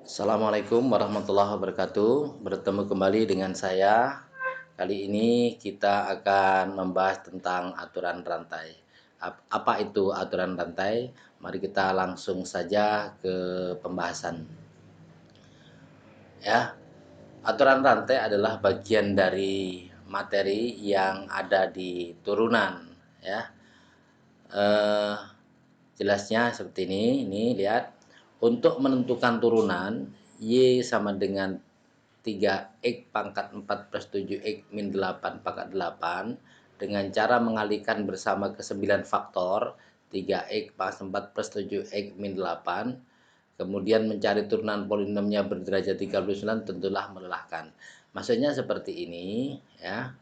Assalamualaikum warahmatullahi wabarakatuh. Bertemu kembali dengan saya. Kali ini kita akan membahas tentang aturan rantai. Apa itu aturan rantai? Mari kita langsung saja ke pembahasan. Ya, aturan rantai adalah bagian dari materi yang ada di turunan. Ya, eh, jelasnya seperti ini. Ini lihat. Untuk menentukan turunan Y sama dengan 3x pangkat 4 plus 7x min 8 pangkat 8 dengan cara mengalihkan bersama ke 9 faktor 3x pangkat 4 plus 7x min 8, kemudian mencari turunan polinomnya berderajat 39 tentulah melelahkan. Maksudnya seperti ini ya.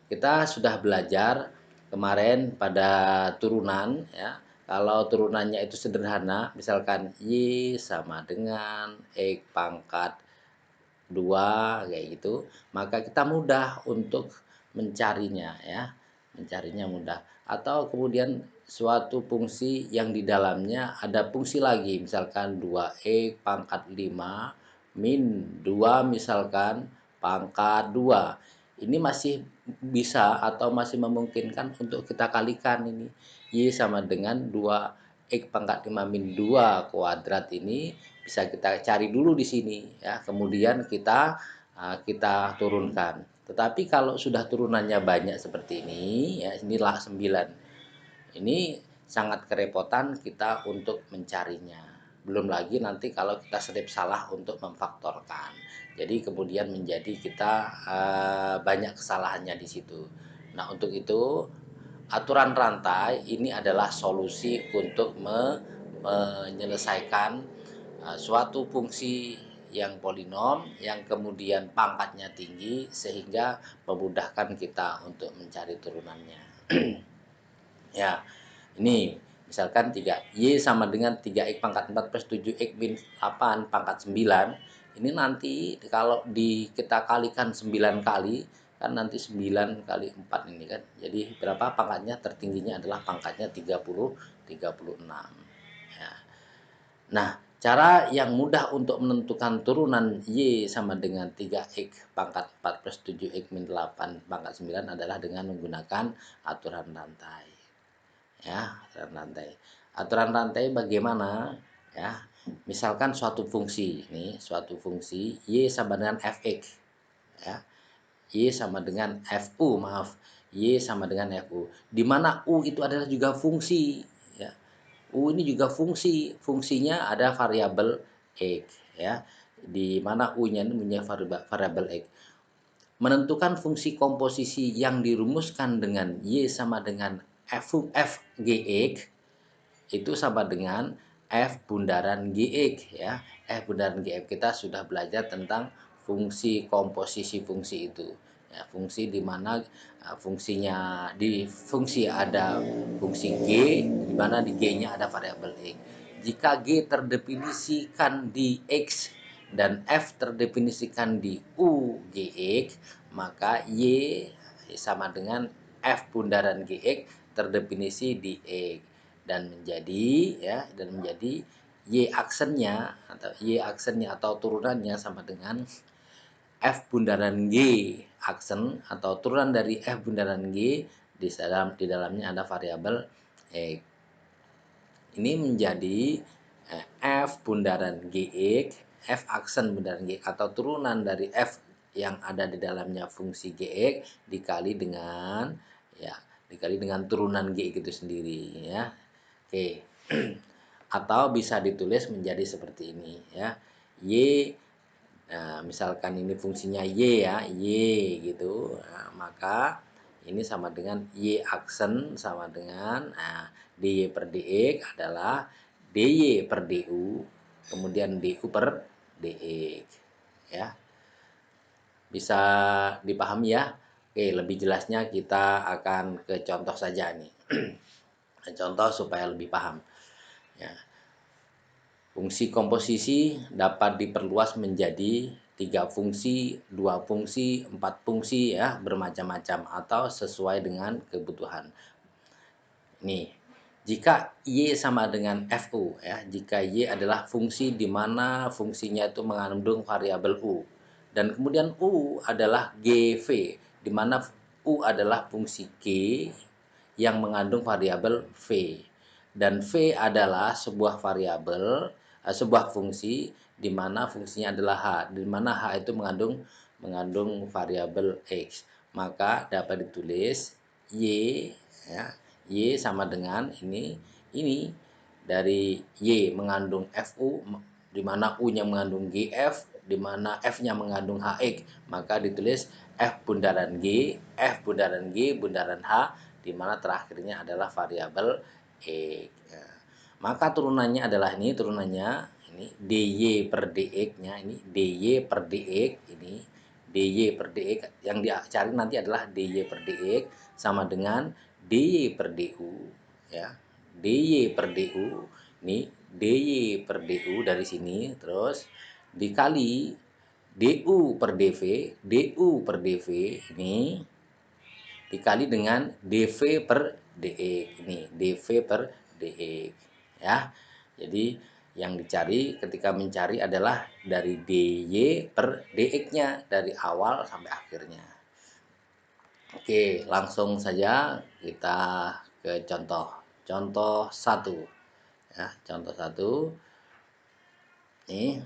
Kita sudah belajar kemarin pada turunan ya. Kalau turunannya itu sederhana, misalkan Y sama dengan X pangkat 2 kayak gitu, maka kita mudah untuk mencarinya ya. Mencarinya mudah. Atau kemudian suatu fungsi yang di dalamnya ada fungsi lagi, misalkan 2x pangkat 5 min 2 misalkan pangkat 2. Ini masih bisa atau masih memungkinkan untuk kita kalikan ini. Y sama dengan 2x pangkat 5 min 2 kuadrat ini bisa kita cari dulu di sini ya. Kemudian kita turunkan. Tetapi kalau sudah turunannya banyak seperti ini ya, inilah 9. Ini sangat kerepotan kita untuk mencarinya. Belum lagi nanti kalau kita selip salah untuk memfaktorkan. Jadi kemudian menjadi kita banyak kesalahannya di situ. Nah, untuk itu aturan rantai ini adalah solusi untuk menyelesaikan suatu fungsi yang polinom yang kemudian pangkatnya tinggi sehingga memudahkan kita untuk mencari turunannya. Ya, ini misalkan 3 Y sama dengan 3x pangkat 4 plus 7x min 8 pangkat 9. Ini nanti kalau kita kalikan 9 kali, kan nanti 9 kali 4 ini kan. Jadi berapa pangkatnya? Tertingginya adalah pangkatnya 36. Ya. Nah, cara yang mudah untuk menentukan turunan Y sama dengan 3x pangkat 4 plus 7x min 8 pangkat 9 adalah dengan menggunakan aturan rantai. Ya, aturan rantai. Aturan rantai bagaimana? Ya, misalkan suatu fungsi, ini suatu fungsi Y sama dengan fx. Ya, Y sama dengan fu, maaf. Y sama dengan fu. Di mana U itu adalah juga fungsi. Ya, U ini juga fungsi, fungsinya ada variabel X ya. Di mana U-nya ini punya variabel X. Menentukan fungsi komposisi yang dirumuskan dengan Y sama dengan f gx itu sama dengan F bundaran gx ya. F bundaran gx kita sudah belajar tentang fungsi komposisi fungsi itu. Ya, fungsi di mana fungsinya di fungsi ada fungsi G, di mana di G-nya ada variabel X. Jika G terdefinisikan di X dan F terdefinisikan di U Gx, maka Y sama dengan F bundaran Gx terdefinisi di X dan menjadi Y aksennya atau turunannya sama dengan F bundaran G aksen atau turunan dari F bundaran G di dalamnya ada variabel X. Ini menjadi F bundaran Gx, F aksen bundaran Gx atau turunan dari F yang ada di dalamnya fungsi Gx dikali dengan turunan Gx itu sendiri ya. Oke. Atau bisa ditulis menjadi seperti ini ya. Y, nah, misalkan ini fungsinya Y ya, Y gitu. Nah, maka ini sama dengan Y aksen sama dengan dy per dx adalah dy per du, kemudian du per dx ya. Bisa dipahami ya. Oke, lebih jelasnya kita akan ke contoh saja nih. Contoh supaya lebih paham. Ya. Fungsi komposisi dapat diperluas menjadi 3 fungsi, 2 fungsi, 4 fungsi ya, bermacam-macam atau sesuai dengan kebutuhan. Nih, Jika Y sama dengan FU ya, jika Y adalah fungsi di mana fungsinya itu mengandung variabel U. Dan kemudian U adalah GV, di mana U adalah fungsi G yang mengandung variabel V. Dan V adalah sebuah variabel, sebuah fungsi di mana fungsinya adalah H, di mana H itu mengandung variabel X. Maka dapat ditulis Y ya, Y sama dengan ini dari Y mengandung FU, di mana U-nya mengandung GF, di mana F-nya mengandung HX, maka ditulis F bundaran G, F bundaran G, bundaran H, di mana terakhirnya adalah variabel X. Nah, maka turunannya adalah ini DY per DX-nya, ini DY per DX, ini DY per DX, yang dicari nanti adalah DY per DX sama dengan DY per DU ya. DY per DU, ini DY per DU dari sini, terus dikali DU per DV, DU per DV ini dikali dengan DV per DX, ini DV per DX ya. Jadi yang dicari ketika mencari adalah dari DY per DX-nya dari awal sampai akhirnya. Oke, langsung saja kita ke contoh. Contoh 1. Ya, contoh 1. Nih,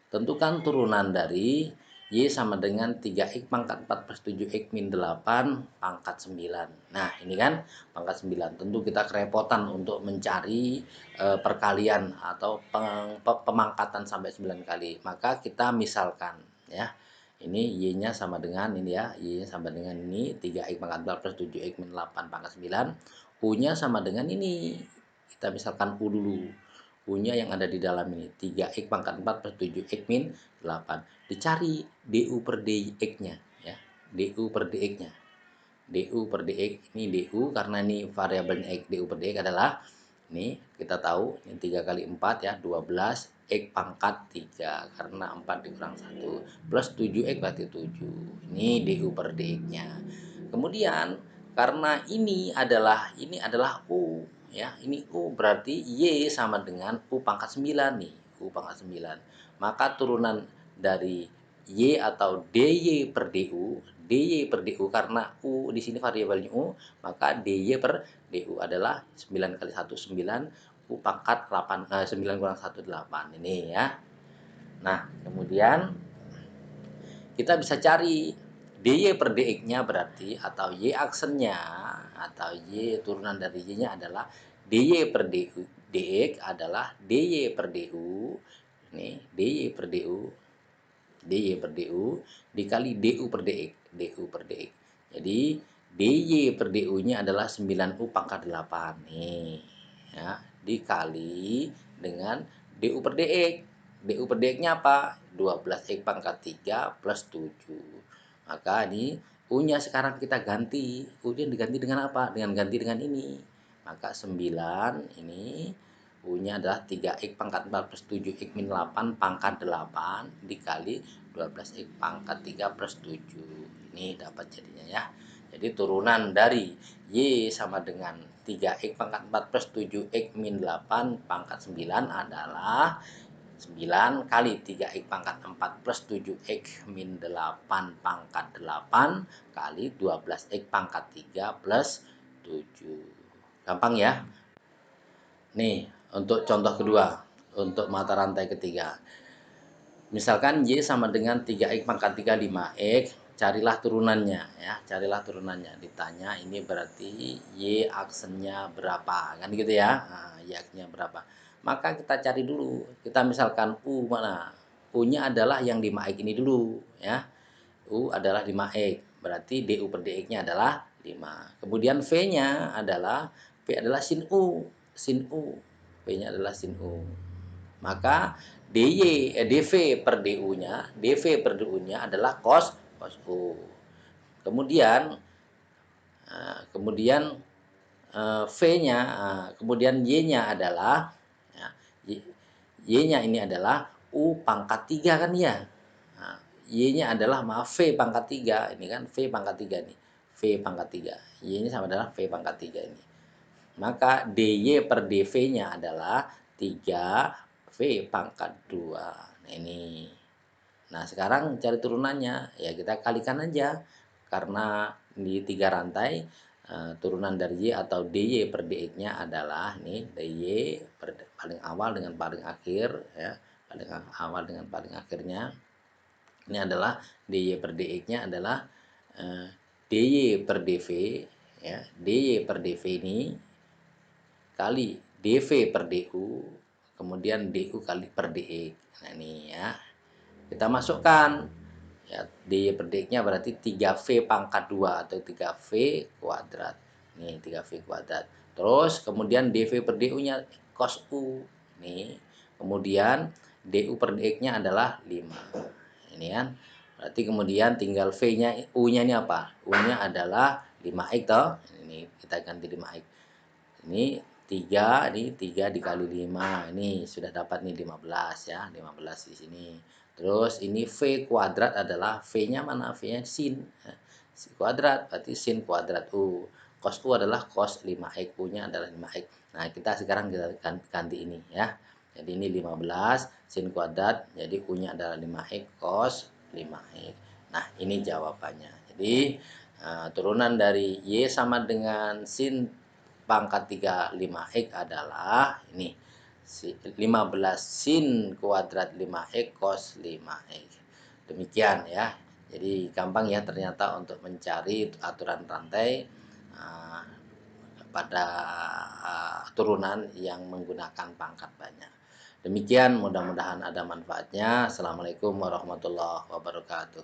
tentukan turunan dari Y sama dengan 3X pangkat 4 plus 7X min 8 pangkat 9. Nah, ini kan pangkat 9. Tentu kita kerepotan untuk mencari perkalian atau pemangkatan sampai 9 kali. Maka kita misalkan ya. Ini Y-nya sama dengan ini ya. Y-nya sama dengan ini 3X pangkat 4 plus 7X min 8 pangkat 9. U-nya sama dengan ini. Kita misalkan U dulu. U-nya yang ada di dalam ini 3X pangkat 4 plus 7X min 8. Dicari DU per DX-nya ya. DU per DX-nya. DU per DX, ini DU karena ini variabelnya X. DU per DX adalah ini kita tahu ini 3 kali 4 ya 12 X pangkat 3 karena 4 dikurang 1 plus 7X berarti 7. Ini DU per DX-nya. Kemudian karena ini adalah U ya, ini U berarti Y sama dengan U pangkat 9 nih, U pangkat 9. Maka turunan dari Y atau DY per DU, DY per DU karena U di sini variabelnya U, maka DY per DU adalah 9 kali 1 9, U pangkat 8 9 kurang 1 8 ini ya. Nah, kemudian kita bisa cari DY per DX-nya berarti atau Y aksennya atau Y turunan dari Y-nya adalah DY per DU, DX adalah DY per DU. Ini DY per DU, DY per DU dikali DU per DX, DU per DX. Jadi DY per DU-nya adalah 9U pangkat 8 nih ya, dikali dengan DU per DX. DU per DX-nya apa? 12X pangkat 3 plus 7. Maka ini U-nya sekarang kita ganti. U-nya diganti dengan apa? Dengan ganti dengan ini. Maka 9 ini U-nya adalah 3X pangkat 4 plus 7X min 8 pangkat 8 dikali 12X pangkat 3 plus 7. Ini dapat jadinya ya. Jadi turunan dari Y sama dengan 3X pangkat 4 plus 7X min 8 pangkat 9 adalah 9 kali 3X pangkat 4 plus 7X min 8 pangkat 8 kali 12X pangkat 3 plus 7. Gampang ya? Nih, untuk contoh kedua, untuk mata rantai ketiga. Misalkan Y sama dengan 3X pangkat 3 5X, carilah turunannya ya, carilah turunannya. Ditanya ini berarti Y aksennya berapa, kan gitu ya. Nah, Y aksennya berapa. Maka kita cari dulu. Kita misalkan U mana? U-nya adalah yang 5X ini dulu ya. U adalah 5X, berarti DU per DX-nya adalah 5. Kemudian V-nya adalah sin U, sin U. V-nya adalah sin U. Maka DV per DU-nya adalah cos U. Kemudian V-nya, kemudian Y-nya adalah ya, Y-nya ini adalah U pangkat 3 kan ya. Nah, Y-nya adalah V pangkat 3. Ini kan V pangkat 3 nih. V pangkat 3. Y-nya sama adalah V pangkat 3 ini. maka dy per dv-nya adalah 3v pangkat 2. Nah, ini. Nah, sekarang cari turunannya, ya kita kalikan aja. Karena di 3 rantai, turunan dari Y atau dy per dx-nya adalah nih, dy per paling awal dengan paling akhir, ya. Paling awal dengan paling akhirnya. Ini adalah dy per dx-nya adalah dy per dv, ya. Dy per dv ini kali dv per du, kemudian du kali per dx. Nah, ini ya. Kita masukkan, ya, dy per dx-nya berarti 3v pangkat 2 atau 3v kuadrat. Nih, 3v kuadrat. Terus kemudian dv per du-nya cos u. Nih. Kemudian du per dx-nya adalah 5. Ini kan. Berarti kemudian tinggal v-nya, u-nya ini apa? U-nya adalah 5x toh. Ini kita ganti 5x. Ini 3, ini 3 dikali 5. Ini sudah dapat nih 15 ya, 15 di sini. Terus ini v kuadrat adalah v-nya mana? V-nya sin. Sin kuadrat berarti sin kuadrat u. Cos u adalah cos 5x, u-nya adalah 5x. Nah, kita sekarang kita ganti ini ya. Jadi ini 15 sin kuadrat, jadi u-nya adalah 5x cos 5x. Nah, ini jawabannya. Jadi turunan dari y sama dengan sin pangkat 3 5x adalah ini 15 sin kuadrat 5x cos 5x. Demikian ya. Jadi gampang ya ternyata untuk mencari aturan rantai pada turunan yang menggunakan pangkat banyak. Demikian, mudah-mudahan ada manfaatnya. Assalamualaikum warahmatullahi wabarakatuh.